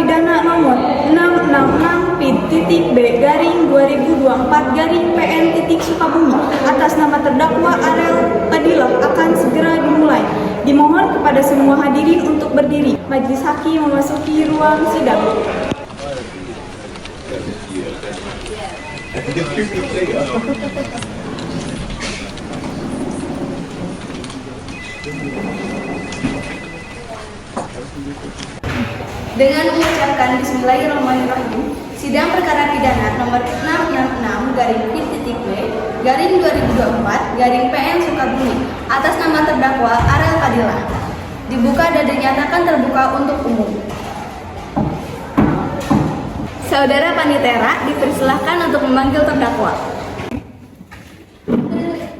pidana nomor 666-B/2024-PN atas nama terdakwa Arel Fadilah akan segera dimulai. Dimohon kepada semua hadirin untuk berdiri. Majelis Hakim memasuki ruang sidang. Dengan mengucapkan Bismillahirrahmanirrahim, sidang perkara pidana nomor 666-B/2024-PN Sukabumi atas nama terdakwa Arel Fadilah dibuka dan dinyatakan terbuka untuk umum. Saudara Panitera dipersilahkan untuk memanggil terdakwa.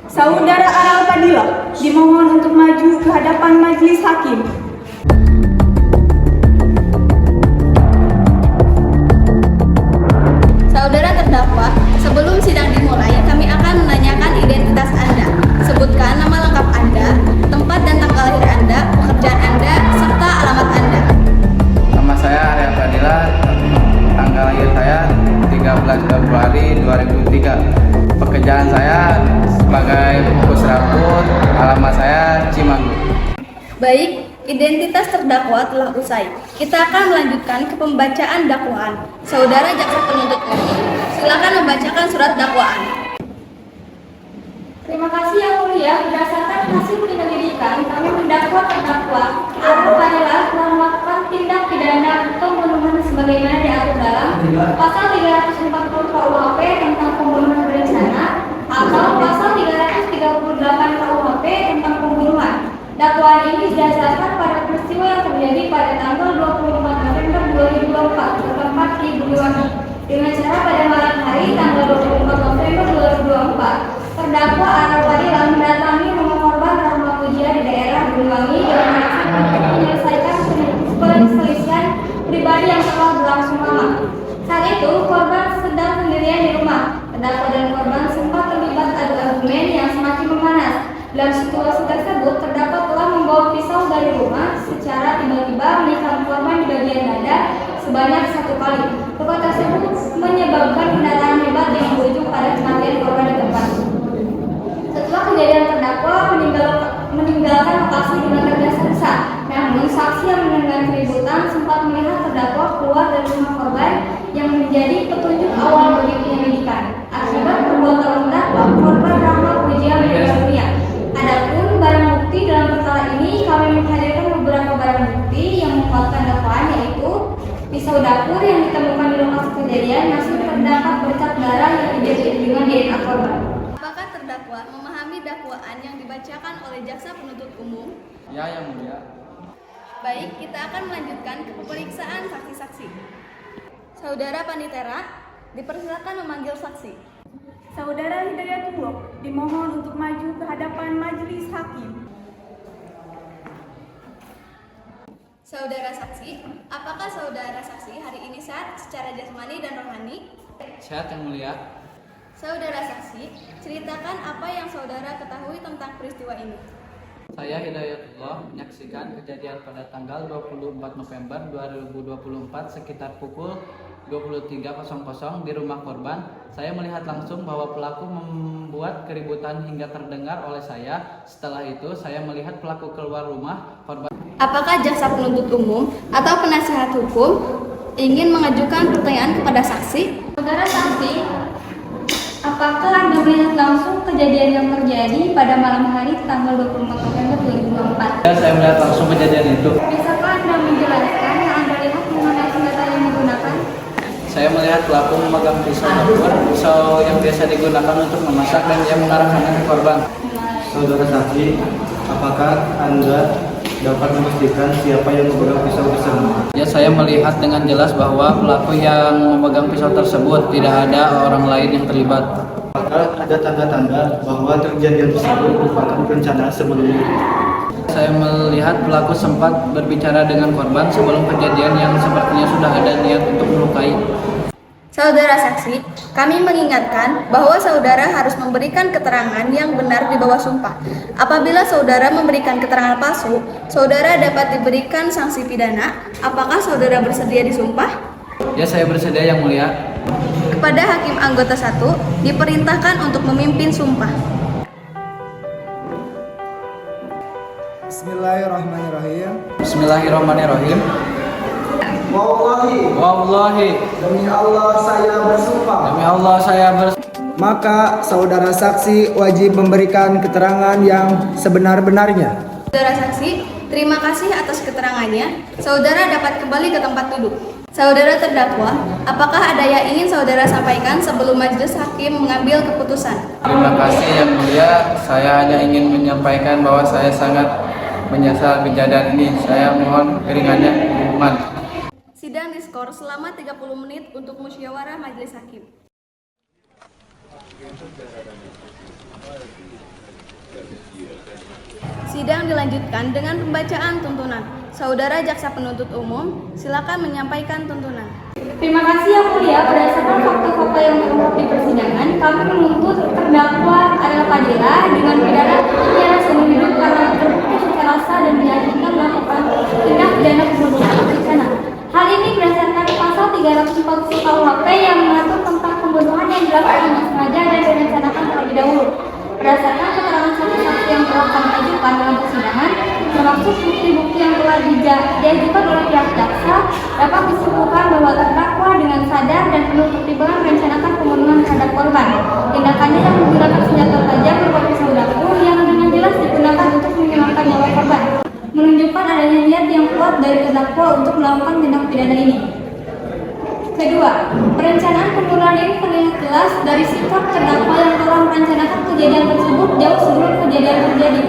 Saudara Arel Fadilah dimohon untuk maju ke hadapan majelis hakim. Saudara terdakwa, sebelum sidang dimulai, kami akan menanyakan identitas Anda. Sebutkan nama lengkap Anda, tempat dan tanggal lahir Anda, pekerjaan Anda, serta alamat Anda. Nama saya Arel Fadilah, tanggal lahir saya 13 Februari 2003. Pekerjaan saya sebagai pembungkus rambut, alamat saya Cimanggu. Baik, identitas terdakwa telah usai. Kita akan melanjutkan ke pembacaan dakwaan. Saudara jaksa penuntut umum, silakan membacakan surat dakwaan. Terima kasih Yang Mulia, berdasarkan hasil penyelidikan, kami mendakwa terdakwa Arel Fadilah telah melakukan tindak pidana pembunuhan sebagaimana diatur dalam Pasal 340 KUHP tentang pembunuhan berencana atau Pasal 338 KUHP tentang pembunuhan. Dakwaan ini didasarkan pada peristiwa yang terjadi pada tanggal 24 November 2024 bertempat di Buluwangi dengan cara pada malam hari tanggal 24 November 2024 terdakwa Arel Fadilah mendatangi rumah korban Rahma Pujia di daerah Buluwangi dengan maksud untuk menyelesaikan perselisihan pribadi yang telah berlangsung lama. Saat itu korban sedang sendirian di rumah. Terdakwa dan korban sempat terlibat adu argumen yang semakin memanas. Dalam situasi tersebut, terdakwa telah membawa pisau dari rumah secara tiba-tiba menikam korban di bagian dada sebanyak 1 kali. Luka tersebut menyebabkan pendarahan hebat yang berujung pada kematian korban di tempat. Setelah kejadian, terdakwa meninggalkan lokasi dengan tergesa-gesa. Namun, saksi yang mendengar keributan sempat melihat terdakwa keluar dari rumah korban yang menjadi petunjuk awal bagi penyelidikan. Akibat perbuatan terdakwa, korban Rahma Pujia meninggal dunia. Adapun barang bukti dalam perkara ini, kami menghadirkan beberapa barang bukti yang menguatkan dakwaan, yaitu pisau dapur yang ditemukan di lokasi kejadian masih terdapat bercak darah yang identik dengan DNA korban. Apakah terdakwa memahami dakwaan yang dibacakan oleh jaksa penuntut umum? Ya, Yang Mulia. Baik, kita akan melanjutkan ke pemeriksaan saksi-saksi. Saudara Panitera dipersilakan memanggil saksi. Saudara Hidayatullah dimohon untuk maju ke hadapan majelis hakim. Saudara saksi, apakah saudara saksi hari ini sehat secara jasmani dan rohani? Sehat, Yang Mulia. Saudara saksi, ceritakan apa yang saudara ketahui tentang peristiwa ini. Saya Hidayatullah menyaksikan kejadian pada tanggal 24 November 2024 sekitar pukul 23.00 di rumah korban. Saya melihat langsung bahwa pelaku membuat keributan hingga terdengar oleh saya. Setelah itu, saya melihat pelaku keluar rumah korban. Apakah jaksa penuntut umum atau penasihat hukum ingin mengajukan pertanyaan kepada saksi? Saudara saksi, apakah Anda melihat langsung kejadian yang terjadi pada malam hari tanggal 24 November 2024? Ya, saya melihat langsung kejadian itu. Bisakah Anda menjelaskan yang Anda lihat mengenai senjata yang digunakan? Saya melihat pelaku memegang pisau dapur, pisau yang biasa digunakan untuk memasak, dan dia mengarahkannya ke korban. Saudara saksi, apakah Anda dapat memastikan siapa yang memegang pisau tersebut? Ya, saya melihat dengan jelas bahwa pelaku yang memegang pisau tersebut tidak ada orang lain yang terlibat. Apakah ada tanda-tanda bahwa kejadian tersebut merupakan rencana sebelumnya? Saya melihat pelaku sempat berbicara dengan korban sebelum kejadian yang sepertinya sudah ada niat untuk melukai. Saudara saksi, kami mengingatkan bahwa saudara harus memberikan keterangan yang benar di bawah sumpah. Apabila saudara memberikan keterangan palsu, saudara dapat diberikan sanksi pidana. Apakah saudara bersedia disumpah? Ya, saya bersedia Yang Mulia. Kepada Hakim Anggota 1, diperintahkan untuk memimpin sumpah. Bismillahirrahmanirrahim. Bismillahirrahmanirrahim. Wallahi, demi Allah saya bersumpah. Demi Allah saya Maka saudara saksi wajib memberikan keterangan yang sebenar-benarnya. Saudara saksi, terima kasih atas keterangannya. Saudara dapat kembali ke tempat duduk. Saudara terdakwa, apakah ada yang ingin saudara sampaikan sebelum majelis hakim mengambil keputusan? Terima kasih Yang Mulia. Saya hanya ingin menyampaikan bahwa saya sangat menyesal kejadian ini. Saya mohon keringannya hukuman. Sidang diskor selama 30 menit untuk musyawarah majelis hakim. Sidang dilanjutkan dengan pembacaan tuntunan. Saudara Jaksa Penuntut Umum, silakan menyampaikan tuntunan. Terima kasih Yang Mulia, berdasarkan fakta-fakta yang terungkap di persidangan, kami menuntut terdakwa Ariel Padilla dengan pidana penjara seumur hidup karena terbukti secara sah dan meyakinkan melakukan tindak pidana pembunuhan berencana. Hal ini berdasarkan pasal 340 KUHP yang mengatur tentang pembunuhan yang dilakukan dengan sengaja dan direncanakan terlebih dahulu. Berdasarkan keterangan saksi-saksi yang telah kami ajukan dalam persidangan, termasuk bukti-bukti yang telah diajukan oleh pihak jaksa, dapat disimpulkan bahwa terdakwa dengan sadar dan penuh pertimbangan merencanakan pembunuhan terhadap korban. Tindakannya yang menggunakan senjata tajam berupa pisau dapur yang dengan jelas digunakan untuk menghilangkan nyawa korban, menunjukkan adanya niat yang kuat dari terdakwa untuk melakukan tindak pidana ini. Kedua, perencanaan pembunuhan ini terlihat jelas dari sikap terdakwa yang telah merencanakan kejadian tersebut jauh sebelum kejadian terjadi.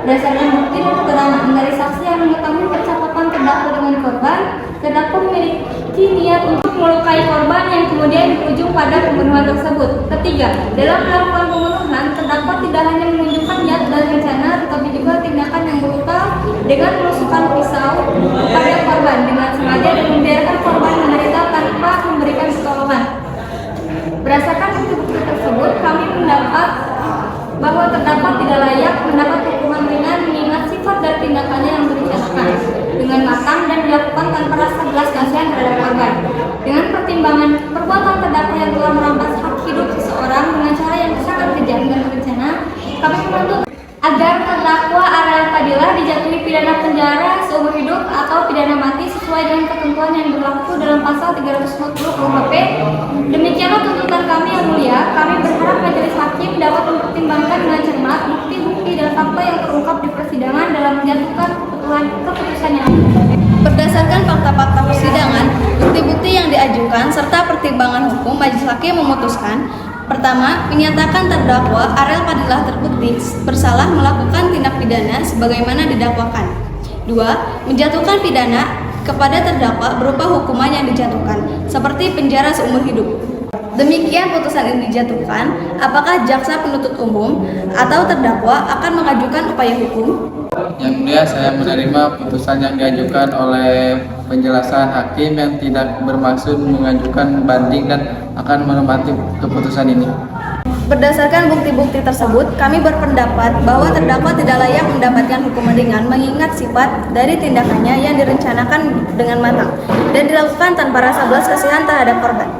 Berdasarkan bukti dan keterangan dari saksi yang mengetahui percakapan terdakwa dengan korban, terdakwa memiliki niat untuk melukai korban yang kemudian berujung pada pembunuhan tersebut. Ketiga, dalam melakukan pembunuhan, terdakwa tidak hanya menunjukkan niat dan rencana, tetapi juga tindakan yang brutal dengan menusukkan pisau pada korban dengan sengaja dan membiarkan korban menderita tanpa memberikan pertolongan. Berdasarkan bukti-bukti tersebut, kami mendapat bahwa terdakwa tidak layak mendapat hukuman ringan mengingat sifat dan tindakannya yang direncanakan dengan matang dan dilakukan tanpa rasa belas kasihan terhadap korban. Dengan pertimbangan perbuatan terdakwa yang telah merampas hak hidup seseorang dengan cara yang sangat kejam dan berencana, kami menuntut agar terdakwa Ariel Padilla dijatuhi pidana penjara seumur hidup atau pidana mati sesuai dengan ketentuan yang berlaku dalam pasal 340 KUHP. Demikianlah tuntutan kami Yang Mulia. Kami berharap majelis hakim dapat mempertimbangkan dengan cermat bukti-bukti dan fakta yang terungkap di persidangan dalam menjatuhkan keputusan yang Berdasarkan fakta-fakta persidangan, bukti-bukti yang diajukan serta pertimbangan hukum, majelis hakim memutuskan: pertama, menyatakan terdakwa Ariel Padilla terbukti bersalah melakukan tindak pidana sebagaimana didakwakan. Dua, menjatuhkan pidana kepada terdakwa berupa hukuman yang dijatuhkan, seperti penjara seumur hidup. Demikian putusan ini dijatuhkan. Apakah jaksa penuntut umum atau terdakwa akan mengajukan upaya hukum? Yang Mulia, saya menerima putusan yang diajukan oleh penjelasan hakim yang tidak bermaksud mengajukan banding dan akan menghormati keputusan ini. Berdasarkan bukti-bukti tersebut, kami berpendapat bahwa terdakwa tidak layak mendapatkan hukuman ringan mengingat sifat dari tindakannya yang direncanakan dengan matang dan dilakukan tanpa rasa belas kasihan terhadap korban.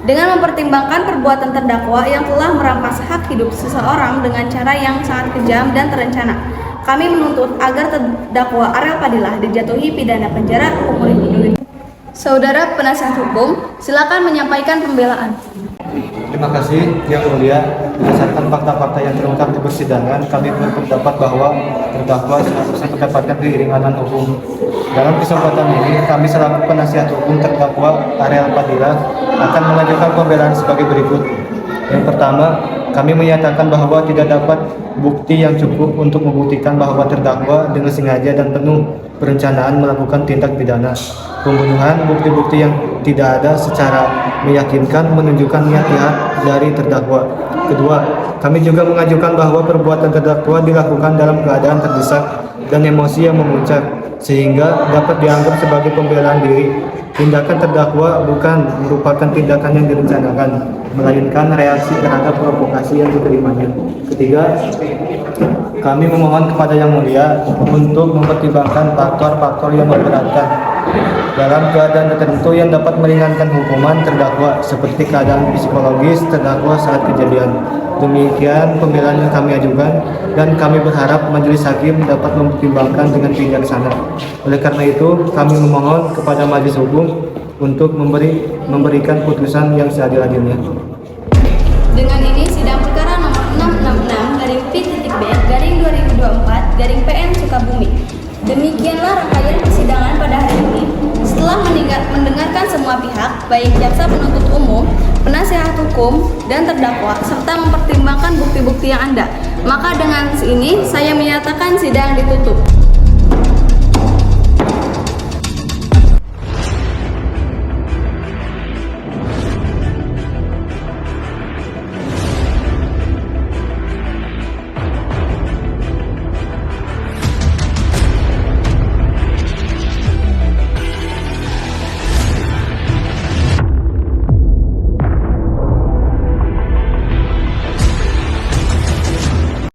Dengan mempertimbangkan perbuatan terdakwa yang telah merampas hak hidup seseorang dengan cara yang sangat kejam dan terencana, kami menuntut agar terdakwa Ariel Padilla dijatuhi pidana penjara umur hidup. Saudara penasihat hukum, silakan menyampaikan pembelaan. Terima kasih Yang Mulia. Berdasarkan fakta-fakta yang terungkap di persidangan, kami berpendapat bahwa terdakwa seharusnya mendapatkan keringanan hukum. Dalam kesempatan ini, kami selaku penasihat hukum terdakwa Ariel Padilla akan mengajukan pembelaan sebagai berikut. Yang pertama, kami menyatakan bahwa tidak dapat bukti yang cukup untuk membuktikan bahwa terdakwa dengan sengaja dan penuh perencanaan melakukan tindak pidana pembunuhan. Bukti-bukti yang tidak ada secara meyakinkan menunjukkan niat jahat dari terdakwa. Kedua, kami juga mengajukan bahwa perbuatan terdakwa dilakukan dalam keadaan terdesak dan emosi yang memuncak, sehingga dapat dianggap sebagai pembelaan diri. Tindakan terdakwa bukan merupakan tindakan yang direncanakan, melainkan reaksi terhadap provokasi yang diterimanya. Ketiga, kami memohon kepada Yang Mulia untuk mempertimbangkan faktor-faktor yang memberatkan dalam keadaan tertentu yang dapat meringankan hukuman terdakwa, seperti keadaan psikologis terdakwa saat kejadian. Demikian pembelaan yang kami ajukan, dan kami berharap majelis hakim dapat mempertimbangkan dengan bijaksana. Oleh karena itu, kami memohon kepada majelis hukum untuk memberikan putusan yang seadil-adilnya. Dengan ini sidang perkara nomor 666-P.B/2024-PN Sukabumi. Demikianlah rangkaian persidangan pada hari ini. Setelah mendengarkan semua pihak, baik jaksa penuntut umum, penasihat hukum, dan terdakwa, serta mempertimbangkan bukti-bukti yang ada, maka dengan ini saya menyatakan sidang ditutup.